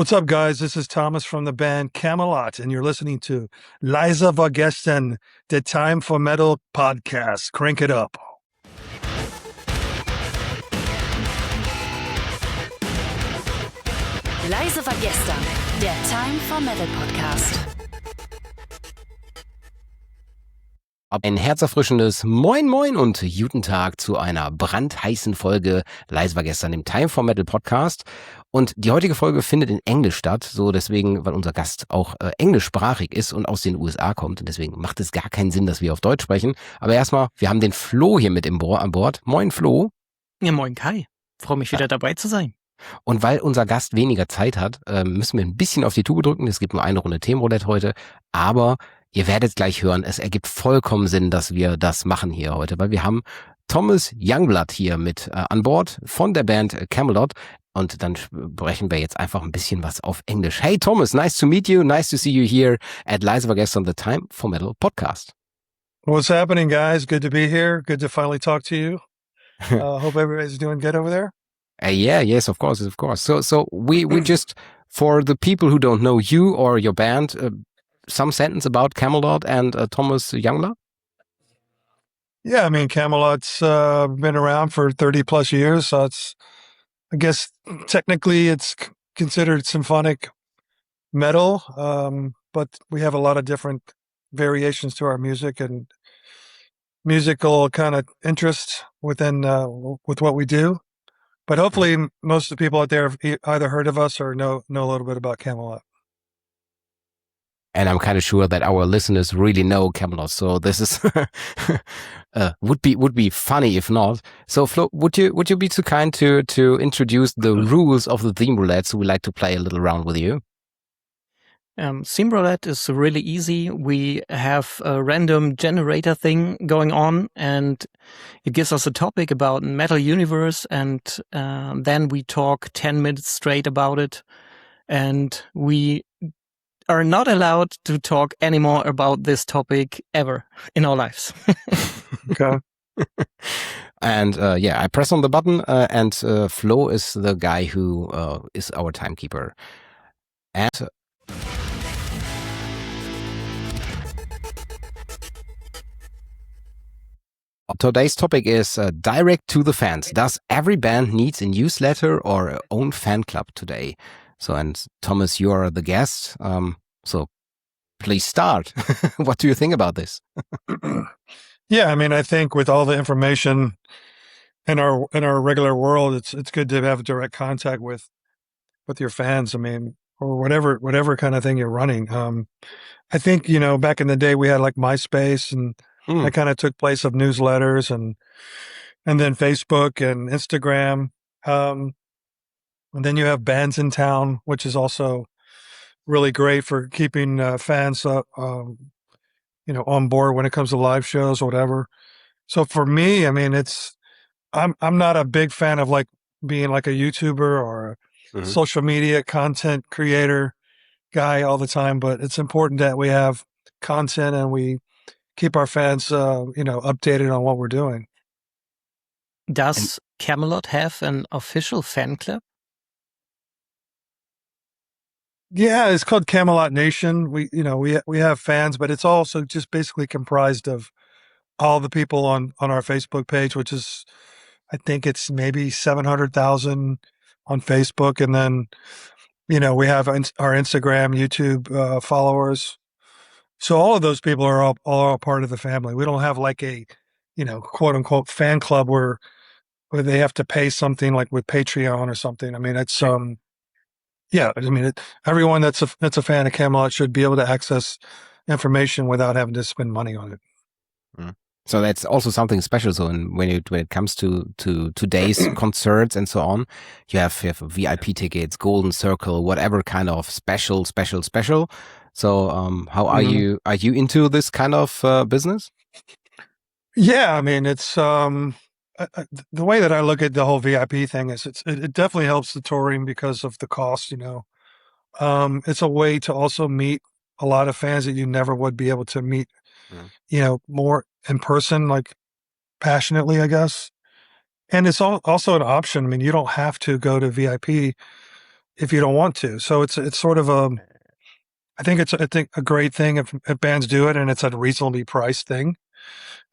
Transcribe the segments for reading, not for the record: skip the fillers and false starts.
What's up, guys? This is Thomas from the band Kamelot, and you're listening to Leise War Gestern, the Time for Metal podcast. Crank it up. Leise War Gestern, der Time for Metal Podcast. Ein herzerfrischendes Moin Moin und guten Tag zu einer brandheißen Folge Leise War Gestern im Time for Metal Podcast. Und die heutige Folge findet in Englisch statt, so deswegen, weil unser Gast auch englischsprachig ist und aus den USA kommt. Und deswegen macht es gar keinen Sinn, dass wir auf Deutsch sprechen. Aber erstmal, wir haben den Flo hier mit an Bord. Moin Flo. Ja, moin Kai. Freue mich wieder dabei zu sein. Und weil unser Gast weniger Zeit hat, müssen wir ein bisschen auf die Tube drücken. Es gibt nur eine Runde Themenroulette heute, aber ihr werdet gleich hören, es ergibt vollkommen Sinn, dass wir das machen hier heute, weil wir haben Thomas Youngblood hier mit an Bord von der Band Kamelot und dann sprechen wir jetzt einfach ein bisschen was auf Englisch. Hey Thomas, nice to meet you, nice to see you here at Leise War Gestern, the Time for Metal podcast. What's happening, guys? Good to be here. Good to finally talk to you. Hope everybody's doing good over there. Yes, of course. So we just, for the people who don't know you or your band, some sentence about Kamelot and Thomas Youngblood? Yeah, I mean, Camelot's been around for 30 plus years, so I guess technically it's considered symphonic metal, but we have a lot of different variations to our music and musical kind of interest within with what we do. But hopefully most of the people out there have either heard of us or know a little bit about Kamelot. And I'm kind of sure that our listeners really know Kamelot, so this is would be funny if not. So, Flo, would you be too kind to introduce the rules of the theme roulette? So we like to play a little round with you. Theme roulette is really easy. We have a random generator thing going on, and it gives us a topic about metal universe, and then we talk 10 minutes straight about it, and we are not allowed to talk anymore about this topic ever in our lives. Okay. And I press on the button, and Flo is the guy who is our timekeeper. And today's topic is direct to the fans. Does every band needs a newsletter or a own fan club today? So, and Thomas, you are the guest. So please start. What do you think about this? Yeah, I mean, I think with all the information in our regular world, it's good to have direct contact with your fans. I mean, or whatever kind of thing you're running. I think, back in the day we had like MySpace and that kind of took place of newsletters and then Facebook and Instagram. And then you have Bands in Town, which is also really great for keeping fans on board when it comes to live shows or whatever. So for me, I mean, I'm not a big fan of like being like a YouTuber or a social media content creator guy all the time, but it's important that we have content and we keep our fans, updated on what we're doing. Does Kamelot have an official fan club? Yeah, it's called Kamelot Nation. We have fans, but it's also just basically comprised of all the people on our Facebook page, which is, I think it's maybe 700,000 on Facebook. And then, we have our Instagram, YouTube followers. So all of those people are all part of the family. We don't have like a, quote unquote fan club where they have to pay something like with Patreon or something. I mean, it's, everyone that's a fan of Kamelot should be able to access information without having to spend money on it. So that's also something special. So when it comes to today's concerts and so on, you have VIP tickets, Golden Circle, whatever kind of special. So how are you? Are you into this kind of business? Yeah, I mean, it's the way that I look at the whole VIP thing is it definitely helps the touring because of the cost. It's a way to also meet a lot of fans that you never would be able to meet, more in person, like passionately, I guess. And it's also an option. I mean, you don't have to go to VIP if you don't want to. So it's sort of I think it's a great thing if bands do it and it's a reasonably priced thing.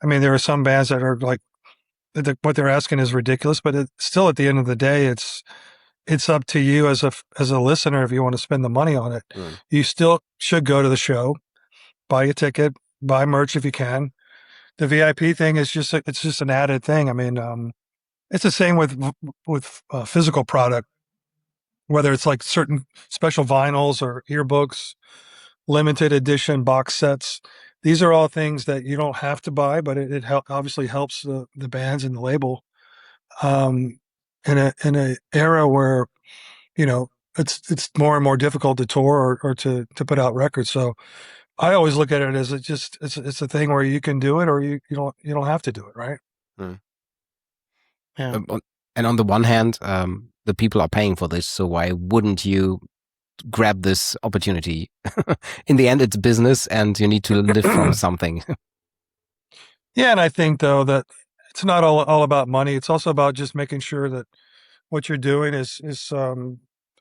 I mean, there are some bands that are like what they're asking is ridiculous, but still at the end of the day, it's up to you as a listener if you want to spend the money on it. You still should go to the show, buy a ticket, buy merch if you can. The VIP thing is it's just an added thing. I mean, it's the same with physical product, whether it's like certain special vinyls or earbooks, limited edition box sets. These are all things that you don't have to buy, but it obviously helps the bands and the label. In a era where, you know, it's more and more difficult to tour or to put out records. So I always look at it as it's a thing where you can do it or you don't have to do it, right? Yeah. And on the one hand, the people are paying for this, so why wouldn't you grab this opportunity? In the end, it's business, and you need to live from something. Yeah, and I think though that it's not all about money. It's also about just making sure that what you're doing is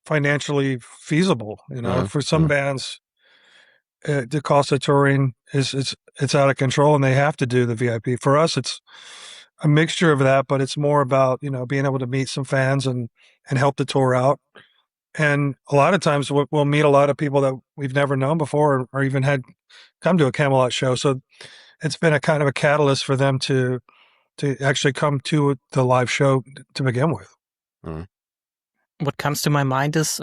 financially feasible. You know, for some bands, the cost of touring it's out of control, and they have to do the VIP. For us, it's a mixture of that, but it's more about, you know, being able to meet some fans and help the tour out. And a lot of times we'll meet a lot of people that we've never known before or even had come to a Kamelot show. So it's been a kind of a catalyst for them to actually come to the live show to begin with. What comes to my mind is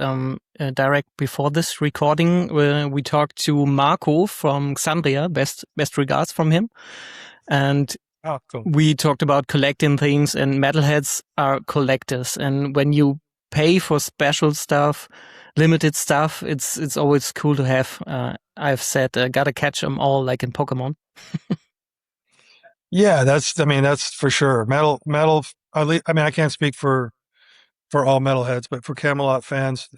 direct before this recording, we talked to Marco from Xandria, best regards from him. And cool. We talked about collecting things, and metalheads are collectors. And when you pay for special stuff, limited stuff, it's always cool to have. I've said, gotta catch them all, like in Pokemon. Yeah, that's for sure. Metal. I mean, I can't speak for all metalheads, but for Kamelot fans,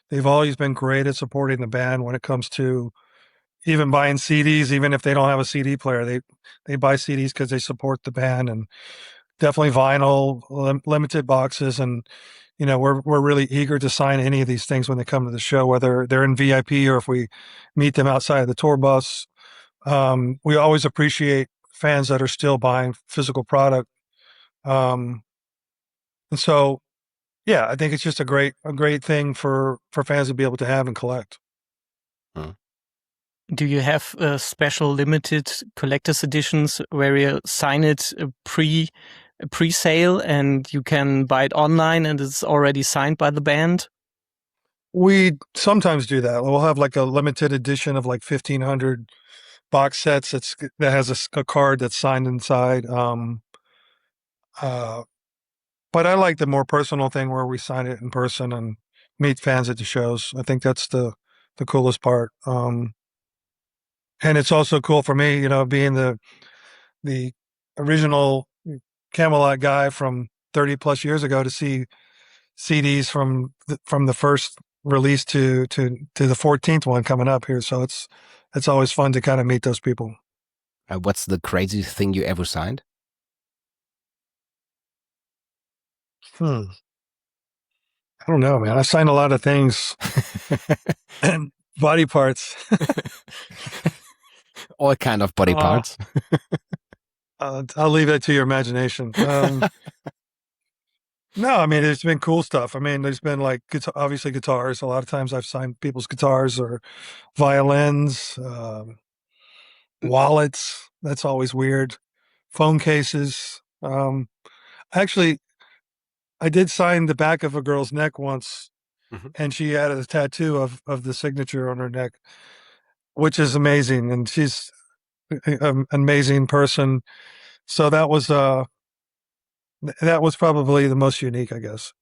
they've always been great at supporting the band when it comes to even buying CDs, even if they don't have a CD player. They buy CDs because they support the band, and definitely vinyl, limited boxes, and you know we're really eager to sign any of these things when they come to the show, whether they're in VIP or if we meet them outside of the tour bus. We always appreciate fans that are still buying physical product, and so yeah, I think it's just a great thing for fans to be able to have and collect. Do you have special limited collector's editions where you sign it pre-sale and you can buy it online and it's already signed by the band? We sometimes do that. We'll have like a limited edition of like 1,500 box sets that has a card that's signed inside. But I like the more personal thing where we sign it in person and meet fans at the shows. I think that's the coolest part. And it's also cool for me, you know, being the original Kamelot guy from 30 plus years ago to see CDs from the first release to the 14th one coming up here. So it's always fun to kind of meet those people. What's the craziest thing you ever signed? I don't know, man. I signed a lot of things and body parts. All kind of body parts. I'll leave that to your imagination. No, I mean, there's been cool stuff. I mean, there's been like obviously guitars. A lot of times I've signed people's guitars or violins, wallets. That's always weird. Phone cases. Actually, I did sign the back of a girl's neck once, and she had a tattoo of the signature on her neck, which is amazing. And she's an amazing person. So that was probably the most unique, I guess.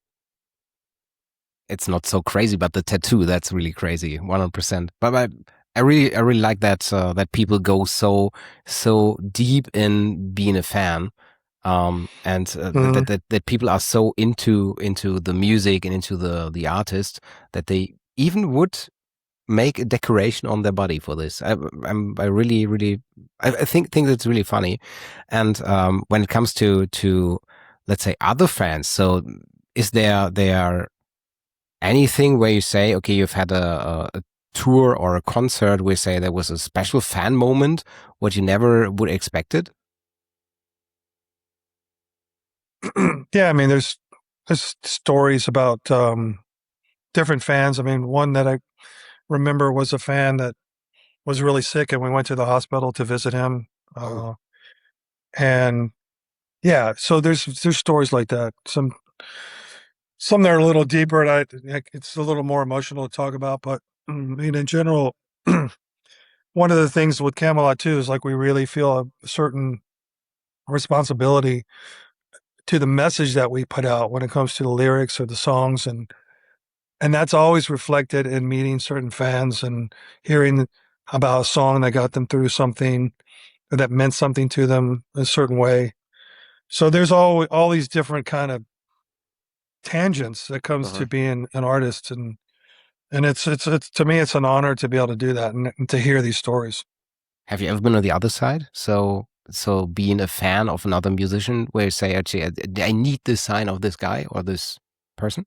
It's not so crazy, but the tattoo, that's really crazy, 100%. But I really like that that people go so deep in being a fan, and that people are so into the music and into the artist that they even would make a decoration on their body for this. I think that's really funny. And when it comes to let's say other fans, so is there Anything where you say, okay, you've had a tour or a concert where you say there was a special fan moment, what you never would expected? Yeah, I mean, there's stories about different fans. I mean, one that I remember was a fan that was really sick, and we went to the hospital to visit him. And yeah, so there's stories like that. Some that are a little deeper, and it's a little more emotional to talk about. But I mean, in general, one of the things with Camelot too is like we really feel a certain responsibility to the message that we put out when it comes to the lyrics or the songs, and that's always reflected in meeting certain fans and hearing about a song that got them through something or that meant something to them a certain way. So there's all these different kind of tangents that comes to being an artist, and it's to me it's an honor to be able to do that and to hear these stories. Have you ever been on the other side? So being a fan of another musician where you say, actually, I need this sign of this guy or this person?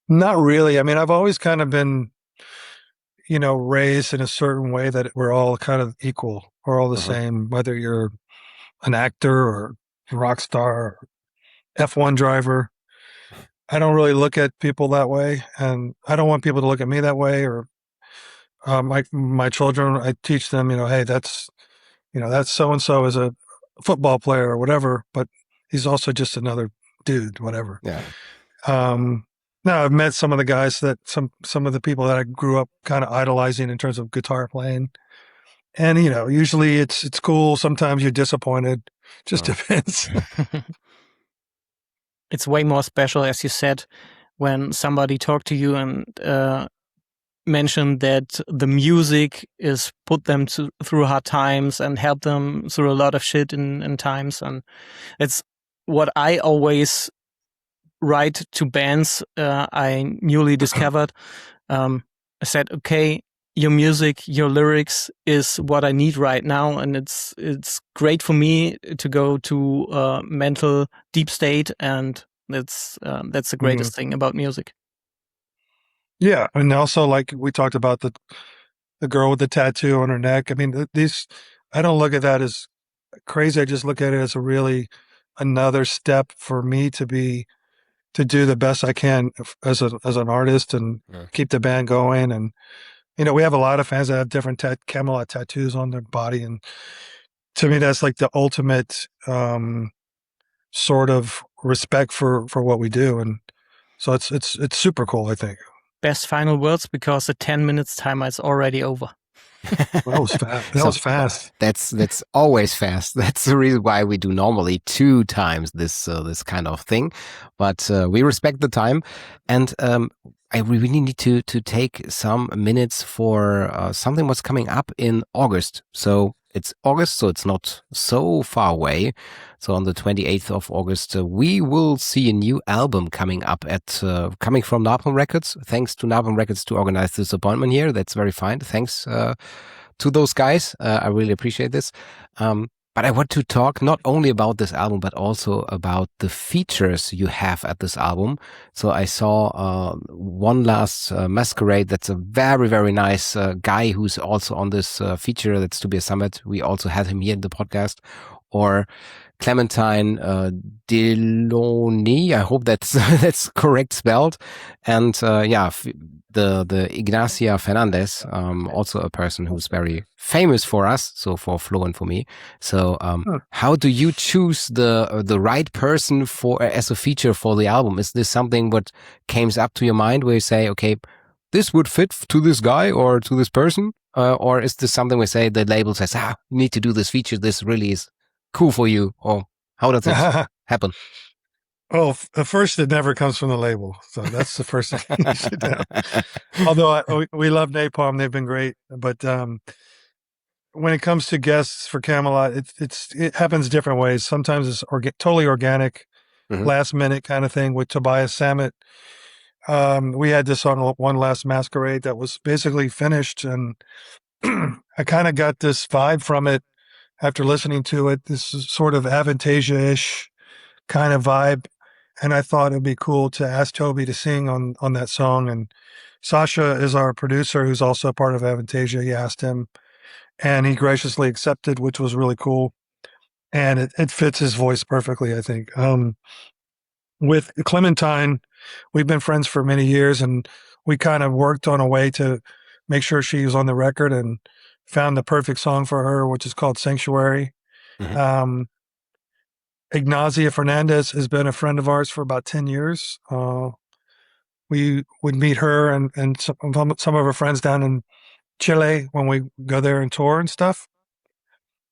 Not really. I mean, I've always kind of been, raised in a certain way that we're all kind of equal. We're all the same, whether you're an actor or a rock star or F1 driver. I don't really look at people that way, and I don't want people to look at me that way. Or my children, I teach them, hey, that's so and so is a football player or whatever, but he's also just another dude, whatever. Yeah. Now I've met some of the guys that some of the people that I grew up kind of idolizing in terms of guitar playing, and usually it's cool. Sometimes you're disappointed. Just depends. It's way more special, as you said, when somebody talked to you and mentioned that the music is put them through hard times and helped them through a lot of shit in times. And it's what I always write to bands I newly discovered. I said, okay, your music, your lyrics is what I need right now, and it's great for me to go to a mental deep state, and that's the greatest thing about music. Yeah, and also like we talked about the girl with the tattoo on her neck. I mean, I don't look at that as crazy. I just look at it as another step for me to do the best I can as an artist and keep the band going. And we have a lot of fans that have different Camelot tattoos on their body, and to me, that's like the ultimate sort of respect for what we do, and so it's super cool, I think. Best final words, because the 10 minutes timer is already over. That was fast. That was fast. That's always fast. That's the reason why we do normally 2 times this kind of thing, but we respect the time, and I really need to take some minutes for something what's coming up in August. So it's August, so it's not so far away. So on the 28th of August, we will see a new album coming up coming from Napalm Records. Thanks to Napalm Records to organize this appointment here. That's very fine. Thanks to those guys. I really appreciate this. But I want to talk not only about this album, but also about the features you have at this album. So I saw One Last Masquerade. That's a very, very nice guy who's also on this feature. That's To Be a Summit. We also had him here in the podcast. Or Clementine Deloney. I hope that's correct spelled. And the Ignacia Fernandez, also a person who's very famous for us, so for Flo and for me. So how do you choose the right person for as a feature for the album? Is this something what comes up to your mind where you say, okay, this would fit to this guy or to this person? Or is this something where say the label says, you need to do this feature, this really is cool for you? Or how does it happen? Well, first, it never comes from the label, so that's the first thing you should know. Although we love Napalm, they've been great, but when it comes to guests for Camelot, it happens different ways. Sometimes it's totally organic, last minute kind of thing. With Tobias Sammet, we had this on One Last Masquerade that was basically finished, and I kind of got this vibe from it after listening to it. This is sort of Avantasia-ish kind of vibe. and I thought it'd be cool to ask Toby to sing on that song. And Sasha is our producer, who's also part of Avantasia. He asked him, and he graciously accepted, which was really cool. And it fits his voice perfectly, I think. With Clementine, we've been friends for many years, and we kind of worked on a way to make sure she was on the record and found the perfect song for her, which is called Sanctuary. Mhm. Ignazia Fernandez has been a friend of ours for about 10 years. We would meet her and some of her friends down in Chile when we go there and tour and stuff.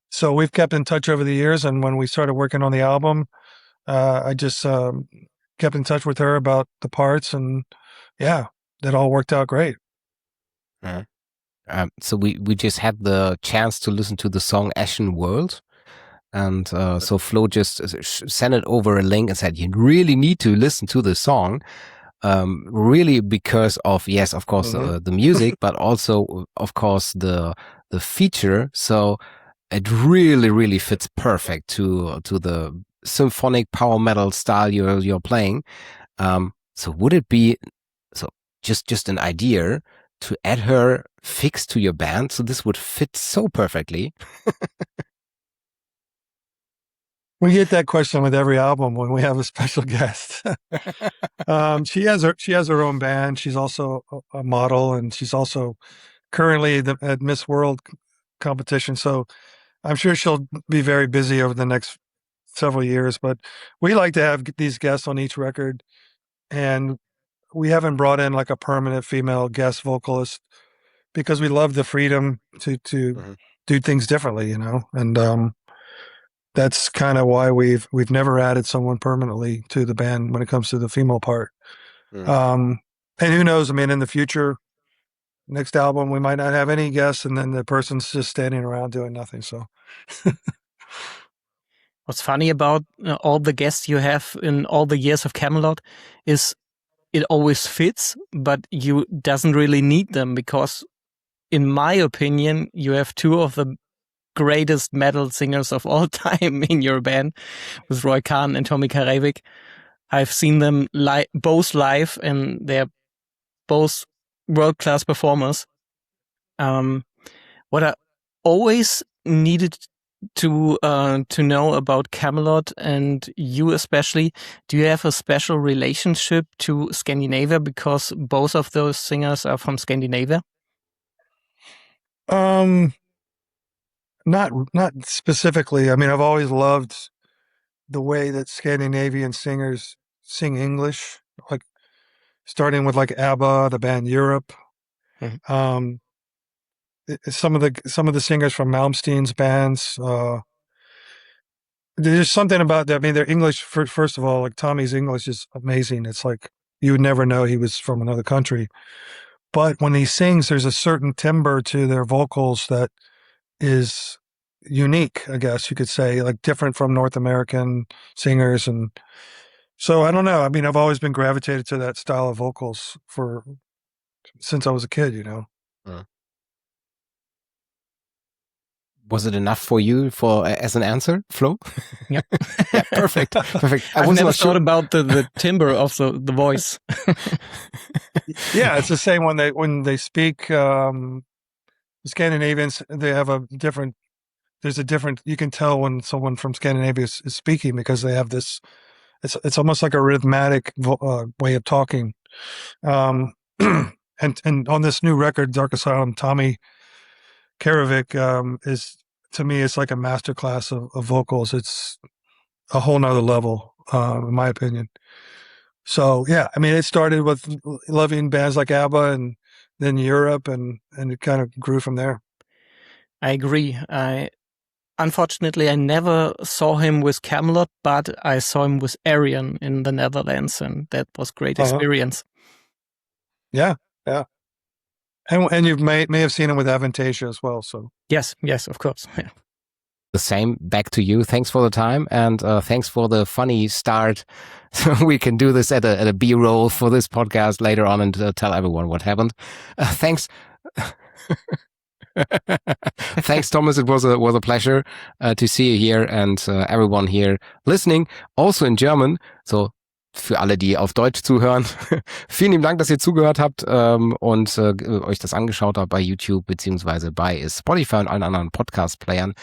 So we've kept in touch over the years. And when we started working on the album, I just kept in touch with her about the parts. And yeah, that all worked out great. Uh-huh. So we just had the chance to listen to the song Ashen World. And so Flo just sent it over a link and said, you really need to listen to the song. Really because of, yes, of course, the music, but also, of course, the feature. So it really, really fits perfect to the symphonic power metal style you're playing. So would it be just an idea to add her fixed to your band? So this would fit so perfectly. We get that question with every album when we have a special guest. She has her own band. She's also a model, and she's also currently at Miss World competition. So I'm sure she'll be very busy over the next several years. But we like to have these guests on each record, and we haven't brought in like a permanent female guest vocalist because we love the freedom to do things differently, and that's kind of why we've never added someone permanently to the band when it comes to the female part. And who knows? I mean, in the future, next album, we might not have any guests, and then the person's just standing around doing nothing. So, what's funny about all the guests you have in all the years of Kamelot is it always fits, but you doesn't really need them because, in my opinion, you have two of the greatest metal singers of all time in your band with Roy Khan and Tommy Karevik. I've seen them both live, and they're both world-class performers. What I always needed to know about Kamelot, and you especially, do you have a special relationship to Scandinavia because both of those singers are from Scandinavia? Not specifically. I mean, I've always loved the way that Scandinavian singers sing English, like starting with like ABBA, the band Europe. Some of the singers from Malmsteen's bands. There's something about that. I mean, their English, first of all, like Tommy's English is amazing. It's like you would never know he was from another country. But when he sings, there's a certain timbre to their vocals that is unique, I guess you could say, like different from North American singers. And so I don't know. I mean, I've always been gravitated to that style of vocals since I was a kid, Was it enough for you as an answer, Flo? Yeah. Yeah, perfect. I've never thought about the timbre of the voice. Yeah, it's the same when they speak. Scandinavians, they have there's a different, you can tell when someone from Scandinavia is speaking because they have this, it's almost like a rhythmic way of talking. And on this new record, Dark Asylum, Tommy Karevik is, to me, it's like a masterclass of vocals. It's a whole nother level, in my opinion. So yeah, I mean, it started with loving bands like ABBA and then Europe, and it kind of grew from there. I agree. Unfortunately, I never saw him with Kamelot, but I saw him with Arion in the Netherlands, and that was great experience. Yeah. And you may have seen him with Avantasia as well. So yes, of course. Yeah. The same back to you. Thanks for the time, and thanks for the funny start. So we can do this at a B-roll for this podcast later on and tell everyone what happened. Thanks. Thanks, Thomas. It was a pleasure to see you here and everyone here listening, also in German. So für alle, die auf Deutsch zuhören. Vielen lieben Dank, dass ihr zugehört habt und euch das angeschaut habt bei YouTube beziehungsweise bei Spotify und allen anderen Podcast-Playern.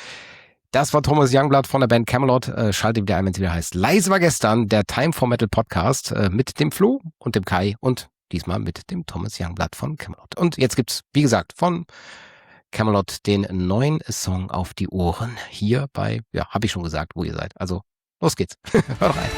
Das war Thomas Youngblood von der Band Kamelot. Schaltet wieder ein, wenn es wieder heißt Leise war gestern, der Time for Metal Podcast mit dem Flo und dem Kai und diesmal mit dem Thomas Youngblood von Kamelot. Und jetzt gibt's, wie gesagt, von Kamelot den neuen Song auf die Ohren. Hier bei, ja, habe ich schon gesagt, wo ihr seid. Also, los geht's. Hört rein.